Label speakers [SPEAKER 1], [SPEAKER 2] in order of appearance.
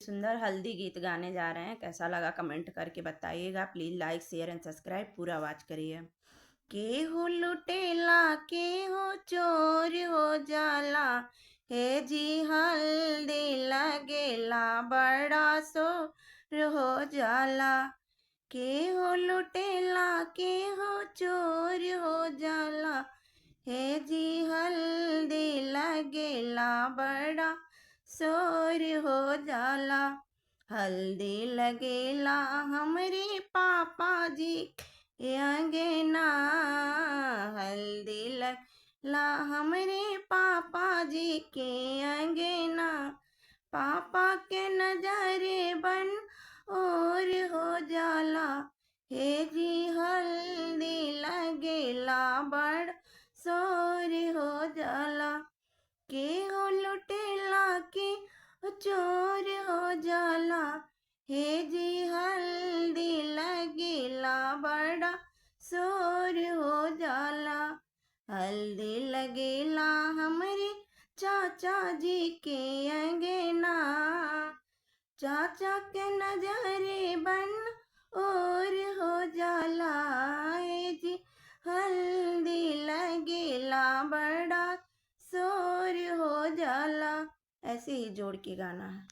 [SPEAKER 1] सुंदर हल्दी गीत गाने जा रहे हैं। कैसा लगा कमेंट करके बताइएगा। Please like share and subscribe पूरा आवाज करिए। केहू लुटेला केहू चोर हो जाला, हे जी हल्दी लगेला बड़ा शोर हो जाला। केहू लुटेला केहू चोर हो जाला, हे जी हल्दी लगेला बड़ा शोर हो जाला। हल्दी लगेला हमरे पापा जी के अंगना, हल्दी लगेला हमरे पापा जी के अंगना। पापा के नजरे बन और हो जाला, हे जी हल्दी लगेला बड़ शोर हो जाला। केहू लुटेला के चोर हो जाला, हे जी हल्दी लगेला बड़ा शोर हो जाला। हल्दी लगेला हमरे चाचा जी के अंगना, चाचा के नजरे बन और हो जाला, हे जी हल्दी लगेला बड़ा शोर हो जाला। ऐसे ही जोड़ के गाना है।